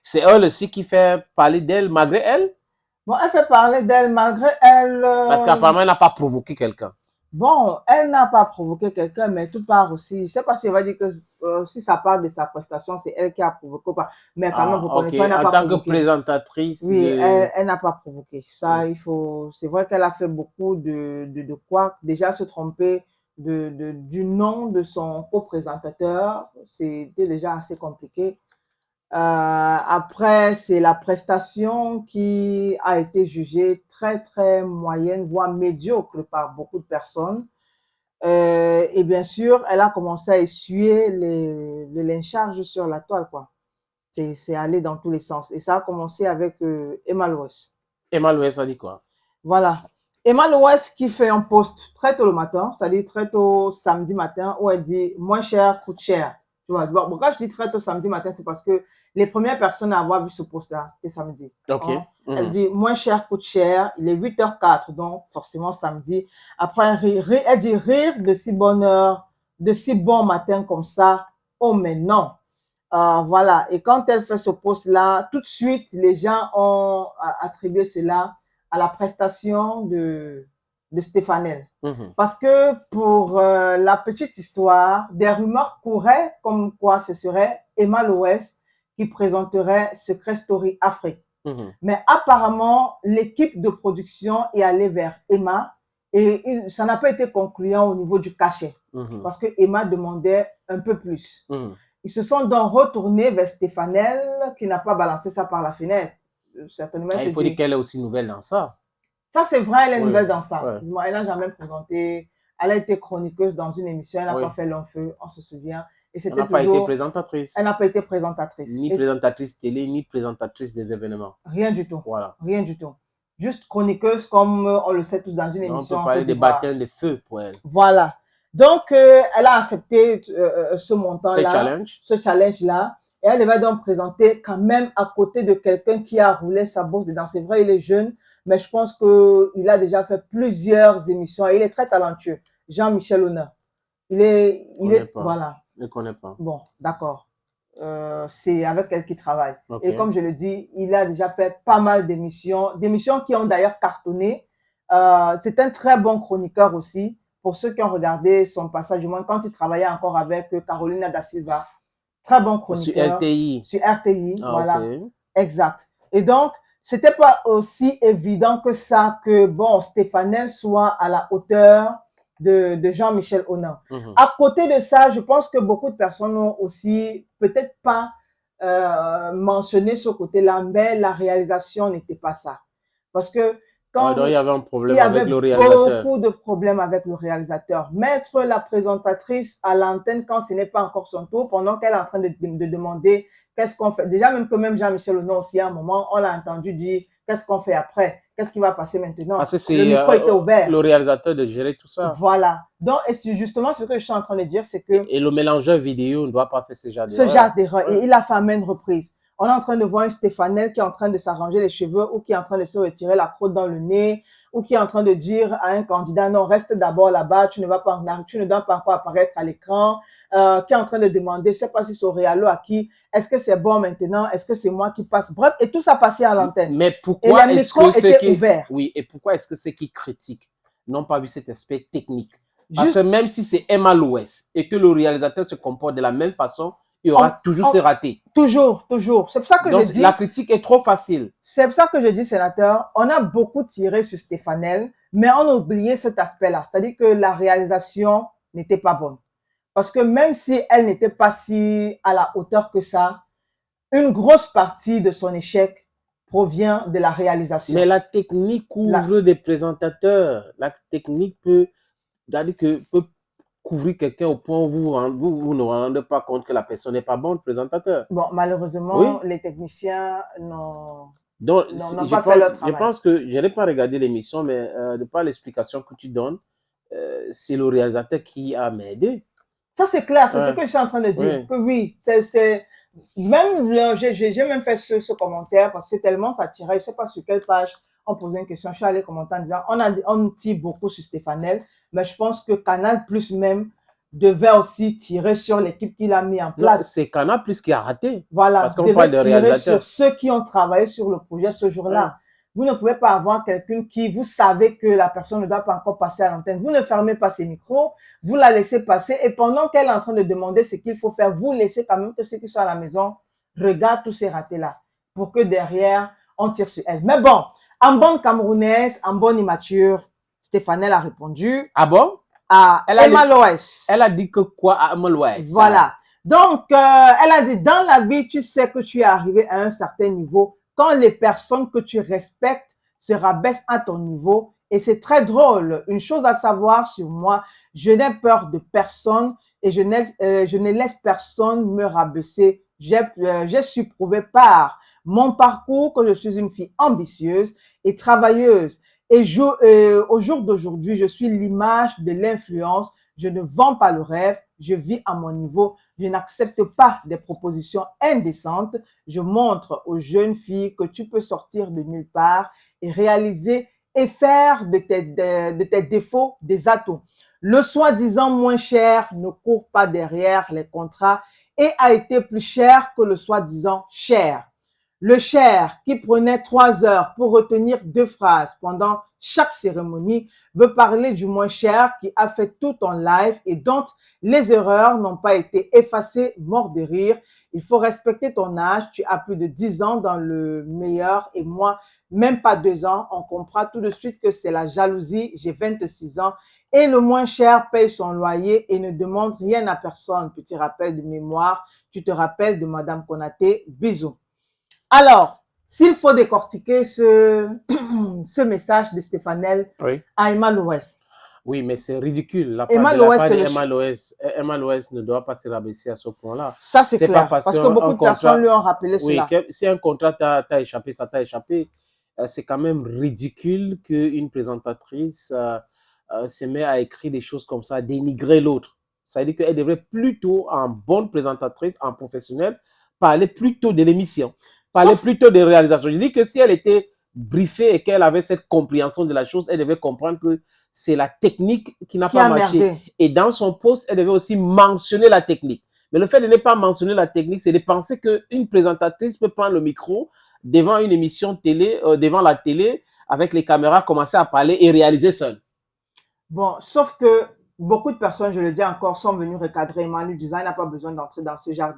C'est elle aussi qui fait parler d'elle malgré elle? Bon, elle fait parler d'elle malgré elle. Parce qu'apparemment, elle n'a pas provoqué quelqu'un. Bon, elle n'a pas provoqué quelqu'un, mais tout part aussi. Je ne sais pas si elle va dire que si ça part de sa prestation, c'est elle qui a provoqué ou pas. Mais quand même, Ah, ok. reconnaissons, elle n'a En pas tant que provoqué. présentatrice Oui, de... elle n'a pas provoqué. Ça, il faut. C'est vrai qu'elle a fait beaucoup de quoi. Déjà, se tromper du nom de son co-présentateur, c'était déjà assez compliqué. Après, c'est la prestation qui a été jugée très, très moyenne, voire médiocre par beaucoup de personnes. Et bien sûr, elle a commencé à essuyer les lyncharges sur la toile, quoi. C'est allé dans tous les sens. Et ça a commencé avec Emma Loès. Emma Louès a dit quoi? Voilà. Emma Loès qui fait un post très tôt le matin, c'est-à-dire très tôt samedi matin, où elle dit « moins cher coûte cher ». Tu vois, bon, quand je dis très tôt samedi matin, c'est parce que les premières personnes à avoir vu ce post-là, c'était samedi. Ok. Hein. Elle dit « moins cher coûte cher », il est 8h04, donc forcément samedi. Après, elle dit « rire de si bonne heure, de si bon matin comme ça, oh mais non ». Voilà, et quand elle fait ce post-là, tout de suite, les gens ont attribué cela à la prestation de Stéphanel. Parce que pour la petite histoire, des rumeurs couraient comme quoi ce serait Emma Loès qui présenterait Secret Story Afrique. Mais apparemment, l'équipe de production est allée vers Emma et ça n'a pas été concluant au niveau du cachet. Parce que Emma demandait un peu plus. Ils se sont donc retournés vers Stéphanel qui n'a pas balancé ça par la fenêtre. Certainement, Ah, il faut dire qu'elle est aussi nouvelle dans ça. ça, c'est vrai, elle est Oui, nouvelle dans ça. ouais. Elle n'a jamais présenté. Elle a été chroniqueuse dans une émission. Elle n'a Oui. pas fait long feu, on se souvient. Et Elle c'était n'a pas été toujours. présentatrice. Elle n'a pas été présentatrice. Ni Et présentatrice télé, ni présentatrice des événements. rien du tout. Voilà. Rien du tout. Juste chroniqueuse, comme on le sait tous dans une Donc, émission on peut en parler Côte des d'Ivoire. baptêmes de feu pour elle. Voilà. Donc, elle a accepté ce montant-là, ce challenge-là. Et elle devait donc présenter quand même à côté de quelqu'un qui a roulé sa bourse dedans. C'est vrai, il est jeune, mais je pense qu'il a déjà fait plusieurs émissions et il est très talentueux. Jean-Michel Honneur. Voilà. Je ne connais pas. Bon, d'accord. C'est avec elle qu'il travaille. Okay. Et comme je le dis, il a déjà fait pas mal d'émissions qui ont d'ailleurs cartonné. C'est un très bon chroniqueur aussi. Pour ceux qui ont regardé son passage, du moins quand il travaillait encore avec Carolina Da Silva, très bon chroniqueur. Sur RTI. Sur RTI, voilà. Okay. Exact. Et donc, c'était pas aussi évident que ça que, bon, Stéphanel soit à la hauteur de Jean-Michel Honan. À côté de ça, je pense que beaucoup de personnes ont aussi peut-être pas mentionné ce côté-là, mais la réalisation n'était pas ça. Parce que donc il y avait un problème avec le réalisateur. Beaucoup de problèmes avec le réalisateur. Mettre la présentatrice à l'antenne quand ce n'est pas encore son tour, pendant qu'elle est en train de demander qu'est-ce qu'on fait. Déjà, même que même Jean-Michel Honan aussi, à un moment, on l'a entendu dire qu'est-ce qu'on fait après, qu'est-ce qui va passer maintenant. Parce que c'est le micro était ouvert. Le réalisateur de gérer tout ça. Voilà. Donc, et c'est justement ce que je suis en train de dire, c'est que... Et le mélangeur vidéo ne doit pas faire ce genre d'erreur. Ce genre d'erreur. Ouais. Et il a fait maintes reprises. On est en train de voir un Stéphanel qui est en train de s'arranger les cheveux ou qui est en train de se retirer la croûte dans le nez ou qui est en train de dire à un candidat, non, reste d'abord là-bas, tu ne dois pas encore apparaître à l'écran, qui est en train de demander, je ne sais pas si c'est au réalo à qui, est-ce que c'est bon maintenant, est-ce que c'est moi qui passe, bref, et tout ça passait à l'antenne. Mais pourquoi est-ce que ceux qui... ouvert. Oui, et pourquoi est-ce que ceux qui critiquent n'ont pas vu cet aspect technique? Parce que même si c'est Emma Loès et que le réalisateur se comporte de la même façon, il y aura toujours ces ratés. Toujours, toujours. C'est pour ça que je dis... la critique est trop facile. C'est pour ça que je dis, sénateur, on a beaucoup tiré sur Stéphanel, mais on a oublié cet aspect-là. C'est-à-dire que la réalisation n'était pas bonne. Parce que même si elle n'était pas si à la hauteur que ça, une grosse partie de son échec provient de la réalisation. Mais la technique couvre des présentateurs. La technique peut couvrir quelqu'un au point où vous ne vous rendez pas compte que la personne n'est pas bonne, présentateur. Bon, malheureusement, les techniciens n'ont pas fait leur travail. Je pense que je n'ai pas regardé l'émission, mais de par l'explication que tu donnes, c'est le réalisateur qui a m'aidé. Ça, c'est clair, c'est ce que je suis en train de dire. Que oui, même j'ai même fait ce commentaire parce que tellement ça tirait, je ne sais pas sur quelle page on posait une question, je suis allé commenter en disant on tire beaucoup sur Stéphanel, mais je pense que Canal Plus même devait aussi tirer sur l'équipe qu'il a mis en place. C'est Canal Plus qui a raté. Voilà, parce qu'on parle de réalisateurs. sur ceux qui ont travaillé sur le projet ce jour-là. Ouais. Vous ne pouvez pas avoir quelqu'un qui, vous savez que la personne ne doit pas encore passer à l'antenne. Vous ne fermez pas ses micros, vous la laissez passer et pendant qu'elle est en train de demander ce qu'il faut faire, vous laissez quand même que ceux qui sont à la maison regardent tous ces ratés-là pour que derrière, on tire sur elle. Mais bon, en bonne Camerounaise, en bonne immature, Stéphanie a répondu. Ah bon? À Emma Loès. Elle a dit que quoi à Emma Loès? Voilà. Donc, elle a dit, dans la vie, tu sais que tu es arrivé à un certain niveau quand les personnes que tu respectes se rabaissent à ton niveau. Et c'est très drôle. Une chose à savoir sur moi, je n'ai peur de personne et je ne laisse personne me rabaisser. J'ai su prouver par mon parcours que je suis une fille ambitieuse et travailleuse. Et au jour d'aujourd'hui, je suis l'image de l'influence. Je ne vends pas le rêve. Je vis à mon niveau. Je n'accepte pas des propositions indécentes. Je montre aux jeunes filles que tu peux sortir de nulle part et réaliser et faire de tes défauts des atouts. Le soi-disant moins cher ne court pas derrière les contrats et a été plus cher que le soi-disant cher. Le cher, qui prenait 3 heures pour retenir 2 phrases pendant chaque cérémonie, veut parler du moins cher qui a fait tout en live et dont les erreurs n'ont pas été effacées, mort de rire. Il faut respecter ton âge. Tu as plus de 10 ans dans le meilleur et moi, même pas 2 ans. On comprend tout de suite que c'est la jalousie. J'ai 26 ans et le moins cher paye son loyer et ne demande rien à personne. Petit rappel de mémoire. Tu te rappelles de Madame Konaté. Bisous. Alors, s'il faut décortiquer ce message de Stéphanie à Emma Loès. Oui, mais c'est ridicule. La Emma Loès ne doit pas se rabaisser à ce point-là. Ça, c'est clair. Parce que beaucoup de personnes lui ont rappelé cela. Oui, si un contrat t'a échappé, ça t'a échappé. C'est quand même ridicule qu'une présentatrice se met à écrire des choses comme ça, à dénigrer l'autre. Ça veut dire qu'elle devrait plutôt, en bonne présentatrice, en professionnelle, parler plutôt de l'émission. Parler plutôt des réalisations. Je dis que si elle était briefée et qu'elle avait cette compréhension de la chose, elle devait comprendre que c'est la technique qui n'a pas marché. Et dans son poste, elle devait aussi mentionner la technique. Mais le fait de ne pas mentionner la technique, c'est de penser qu'une présentatrice peut prendre le micro devant une émission télé, devant la télé, avec les caméras, commencer à parler et réaliser seule. Bon, sauf que beaucoup de personnes, je le dis encore, sont venues recadrer Emmanuel disant qu'il n'a pas besoin d'entrer dans ce genre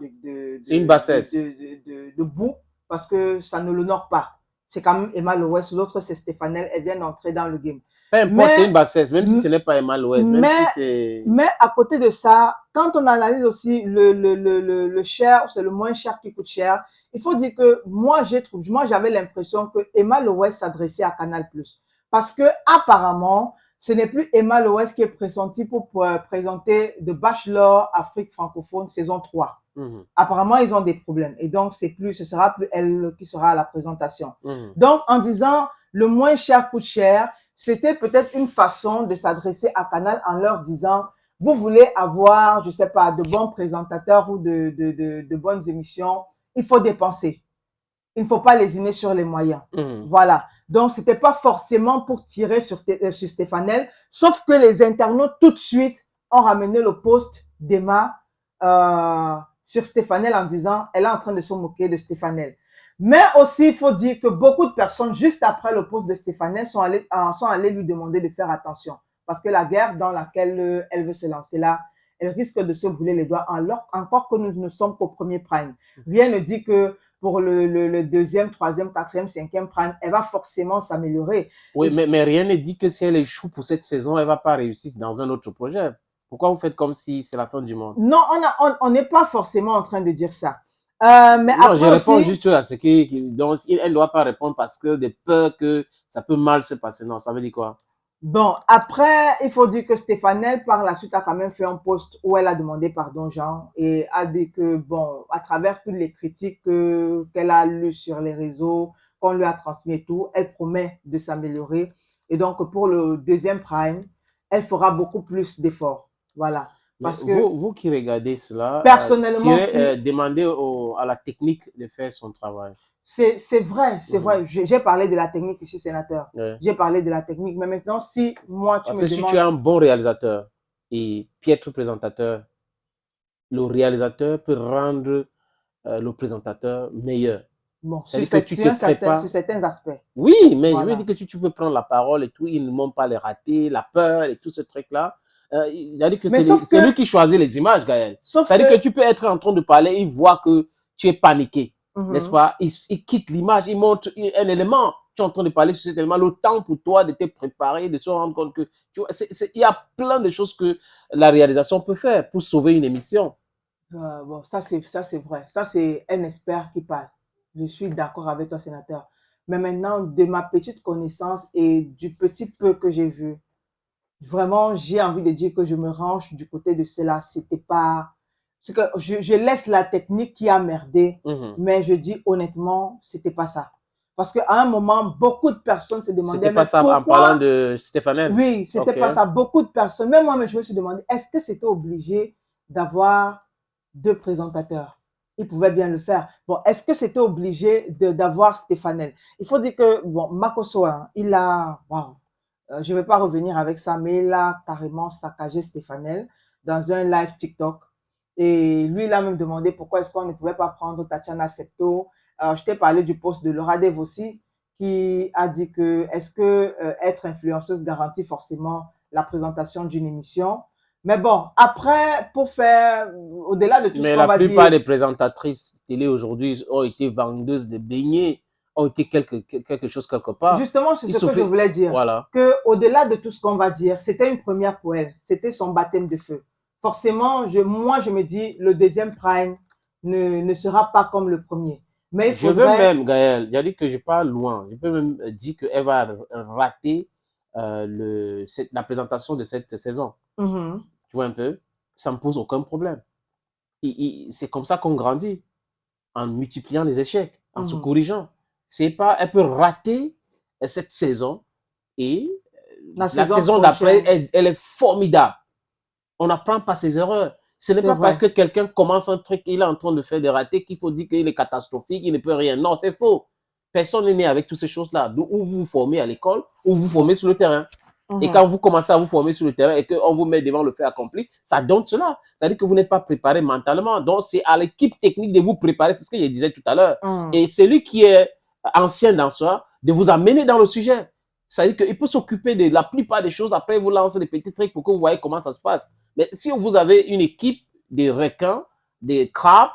c'est une bassesse. De boue. Parce que ça ne l'honore pas. C'est quand même Emma Loès, l'autre c'est Stéphanie, elle vient d'entrer dans le game. Peu importe, c'est une bassesse, même si ce n'est pas Emma Loès, même si c'est... Mais à côté de ça, quand on analyse aussi le cher, c'est le moins cher qui coûte cher, il faut dire que moi j'avais l'impression que Emma Loès s'adressait à Canal+. Parce que apparemment, ce n'est plus Emma Loès qui est pressentie pour présenter The Bachelor Afrique francophone saison 3. Apparemment, ils ont des problèmes. Et donc, ce sera plus elle qui sera à la présentation. Donc, en disant le moins cher coûte cher, c'était peut-être une façon de s'adresser à Canal en leur disant, vous voulez avoir, je sais pas, de bons présentateurs ou de bonnes émissions, il faut dépenser. Il ne faut pas lésiner sur les moyens. Voilà. Donc, c'était pas forcément pour tirer sur Stéphanie, sauf que les internautes, tout de suite, ont ramené le post d'Emma sur Stéphanie en disant elle est en train de se moquer de Stéphanie. Mais aussi, il faut dire que beaucoup de personnes, juste après le post de Stéphanie, sont allées lui demander de faire attention. Parce que la guerre dans laquelle elle veut se lancer là, elle risque de se brûler les doigts, encore que nous ne sommes qu'au premier prime. Rien ne dit que pour le deuxième, troisième, quatrième, cinquième prime, elle va forcément s'améliorer. Oui, mais rien ne dit que si elle échoue pour cette saison, elle ne va pas réussir dans un autre projet. Pourquoi vous faites comme si c'est la fin du monde? Non, on n'est pas forcément en train de dire ça. Mais non, après je réponds juste à ce donc elle ne doit pas répondre parce que de peur que ça peut mal se passer. Non, ça veut dire quoi? Bon, après, il faut dire que Stéphanie, par la suite, a quand même fait un post où elle a demandé pardon, Jean, et a dit que, bon, à travers toutes les critiques qu'elle a lues sur les réseaux, qu'on lui a transmis et tout, elle promet de s'améliorer. Et donc, pour le deuxième prime, elle fera beaucoup plus d'efforts. Voilà. Parce que vous qui regardez cela, personnellement, demandez à la technique de faire son travail. C'est vrai, c'est vrai. J'ai parlé de la technique ici, sénateur. J'ai parlé de la technique, mais maintenant, si moi, tu me demandes... si tu es un bon réalisateur. et piètre présentateur, le réalisateur peut rendre le présentateur meilleur. Bon, C'est-à-dire que tu te sur prépares. certains aspects. Oui, mais je veux dire Voilà. que tu peux prendre la parole et tout, ils ne vont pas les rater, la peur et tout ce truc-là. C'est-à-dire que Mais c'est lui qui choisit les images, Gaël. sauf C'est-à-dire que que, tu peux être en train de parler, il voit que tu es paniqué, n'est-ce mhm. pas? Il quitte l'image, il montre un élément. Tu es en train de parler sur cet élément, le temps pour toi de te préparer, de se rendre compte que tu vois, il y a plein de choses que la réalisation peut faire pour sauver une émission. Bon, ça c'est vrai. Ça, c'est un expert qui parle. Je suis d'accord avec toi, sénateur. Mais maintenant, de ma petite connaissance et du petit peu que j'ai vu, vraiment, j'ai envie de dire que je me range du côté de cela. C'était pas. C'est que je laisse la technique qui a merdé, Mhm. mais je dis honnêtement, c'était pas ça. Parce qu'à un moment, beaucoup de personnes se demandaient, C'était pas mais ça en parlant pourquoi? de Stéphanel. Oui, c'était Ok. pas ça. Beaucoup de personnes, même moi, je me suis demandé, est-ce que c'était obligé d'avoir deux présentateurs? Ils pouvaient bien le faire. Bon, est-ce que c'était obligé d'avoir Stéphanel? Il faut dire que, bon, Makoso, hein, il a, wow, je ne vais pas revenir avec ça, mais il a carrément saccagé Stéphanel dans un live TikTok. Et lui, il a même demandé pourquoi est-ce qu'on ne pouvait pas prendre Tatiana Septo. Je t'ai parlé du poste de Laura Dev aussi, qui a dit que est-ce que être influenceuse garantit forcément la présentation d'une émission. Mais bon, après, pour faire, au-delà de tout ce Mais qu'on la va plupart dire, des présentatrices télé aujourd'hui ont été vendeuses de beignets, ont été quelque chose quelque part. justement, c'est Il ce que je suffit, voulais dire, voilà. que au-delà de tout ce qu'on va dire, c'était une première pour elle, c'était son baptême de feu. Forcément, moi, je me dis, le deuxième prime ne sera pas comme le premier. Mais il Je veux faudrait, même, Gaël, j'ai dit que je parle loin. Je peux même dire qu'elle va rater la présentation de cette saison. mhm, Tu vois un peu? Ça ne me pose aucun problème. C'est comme ça qu'on grandit, en multipliant les échecs, en se mhm. corrigeant. C'est pas, elle peut rater cette saison et La la saison saison d'après, prochaine, elle est formidable. On n'apprend pas ses erreurs. Ce n'est c'est pas parce vrai. que quelqu'un commence un truc, il est en train de faire des ratés qu'il faut dire qu'il est catastrophique, il ne peut rien. Non, c'est faux. Personne n'est né avec toutes ces choses-là. Ou vous vous formez à l'école, ou vous vous formez sur le terrain. Et Mhm. quand vous commencez à vous former sur le terrain et qu'on vous met devant le fait accompli, ça donne cela. C'est-à-dire que vous n'êtes pas préparé mentalement. Donc, c'est à l'équipe technique de vous préparer. C'est ce que je disais tout à l'heure. Mhm. Et celui qui est ancien dans ça, de vous amener dans le sujet. C'est-à-dire qu'il peut s'occuper de la plupart des choses. Après, vous lance des petits trucs pour que vous voyez comment ça se passe. Mais si vous avez une équipe de requins, des crabes,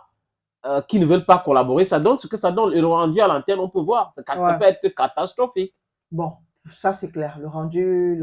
qui ne veulent pas collaborer, ça donne ce que ça donne. Le rendu à l'antenne, on peut voir. Ça Ouais. peut être catastrophique. Bon, ça c'est clair. Le rendu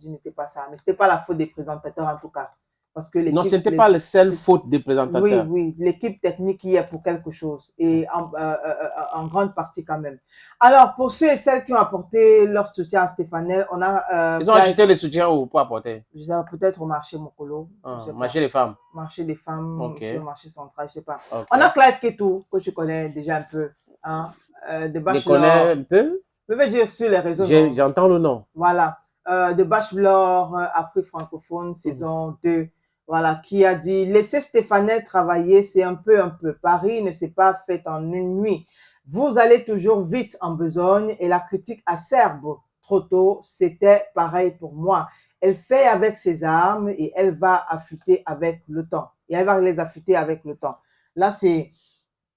n'était pas ça. Mais c'était pas la faute des présentateurs en tout cas. Parce que Non, ce n'était pas la seule faute des oui, présentateurs. oui, l'équipe technique y est pour quelque chose. Et en grande partie quand même. Alors, pour ceux et celles qui ont apporté leur soutien à Stéphanel, on a Ils ont Clive, acheté les soutiens ou pas apporter. je sais pas, peut-être au marché Mokolo, je sais pas. Marcher les femmes. Marché des femmes, Ok, sur le marché central, je sais pas. On a ok. Clive Ketou, que tu connais déjà un peu, hein, de Je connais Bachelor. un peu. Je vais dire sur les réseaux, non. J'entends le nom. Voilà, de Bachelor Afrique francophone, Mhm. saison 2, voilà, qui a dit, laissez Stéphanel travailler, c'est un peu, un peu. Paris ne s'est pas fait en une nuit. Vous allez toujours vite en besogne et la critique acerbe trop tôt, c'était pareil pour moi. Elle fait avec ses armes et elle va affûter avec le temps. Et elle va les affûter avec le temps. Là, c'est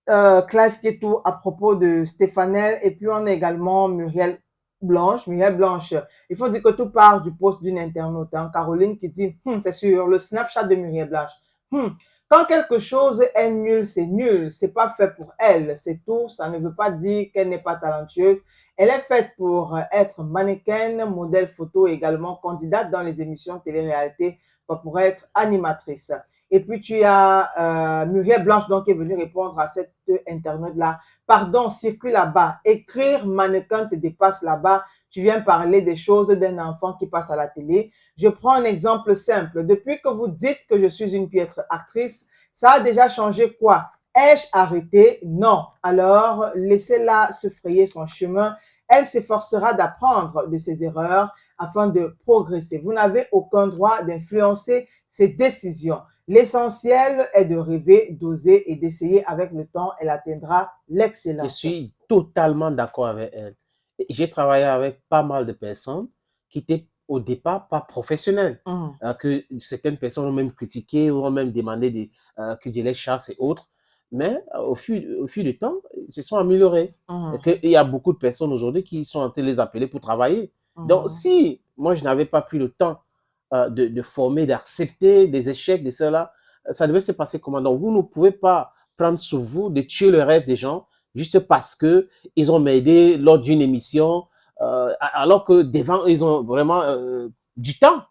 Clive Ketou à propos de Stéphanel. Et puis, on a également Muriel Blanche. Muriel Blanche, il faut dire que tout part du poste d'une internaute, hein, Caroline, qui dit c'est sur le Snapchat de Muriel Blanche. Quand quelque chose est nul, c'est nul. C'est pas fait pour elle. C'est tout. Ça ne veut pas dire qu'elle n'est pas talentueuse. Elle est faite pour être mannequin, modèle photo, également candidate dans les émissions télé-réalité, pas pour être animatrice. Et puis, tu as Muriel Blanche donc, qui est venue répondre à cette internaute-là. Pardon, circule là-bas. Écrire mannequin te dépasse là-bas. Tu viens parler des choses d'un enfant qui passe à la télé. Je prends un exemple simple. Depuis que vous dites que je suis une piètre actrice, ça a déjà changé quoi? Ai-je arrêté? Non. Alors, laissez-la se frayer son chemin. Elle s'efforcera d'apprendre de ses erreurs afin de progresser. Vous n'avez aucun droit d'influencer ses décisions. L'essentiel est de rêver, d'oser et d'essayer. Avec le temps, elle atteindra Je l'excellence. suis totalement d'accord avec elle. J'ai travaillé avec pas mal de personnes qui étaient au départ pas professionnel. Que certaines personnes ont même critiqué, ont même demandé que Dieu les chasse et autres. Mais au fil du temps, ils se sont améliorés. Et il y a beaucoup de personnes aujourd'hui qui sont en train de les appeler pour travailler. Donc, si moi, je n'avais pas pris le temps de former, d'accepter des échecs, de cela, ça devait se passer comment? Donc, vous ne pouvez pas prendre sur vous de tuer le rêve des gens juste parce qu'ils ont m'aidé lors d'une émission, alors que devant, ils ont vraiment du temps.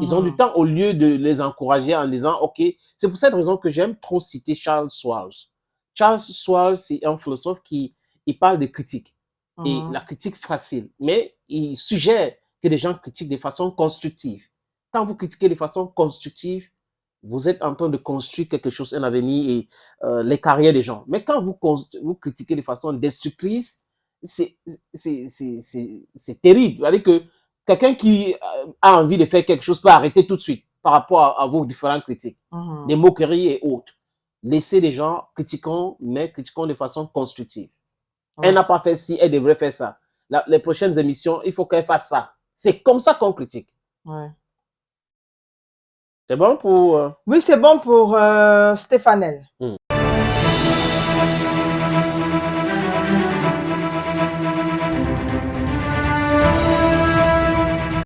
Ils ont du temps au lieu de les encourager en disant, OK, c'est pour cette raison que j'aime trop citer Charles Schwab. Charles Schwab, c'est un philosophe qui il parle de critique et la critique facile, mais il suggère que les gens critiquent de façon constructive. Quand vous critiquez de façon constructive, vous êtes en train de construire quelque chose, un avenir et les carrières des gens. Mais quand vous critiquez de façon destructrice, c'est terrible. C'est-à-dire que quelqu'un qui a envie de faire quelque chose peut arrêter tout de suite par rapport à vos différentes critiques, des moqueries et autres. Laissez les gens critiquons, mais critiquons de façon constructive. Elle n'a pas fait ci, elle devrait faire ça. Les prochaines émissions, il faut qu'elle fasse ça. C'est comme ça qu'on critique. C'est bon pour... Oui, c'est bon pour Stéphanel.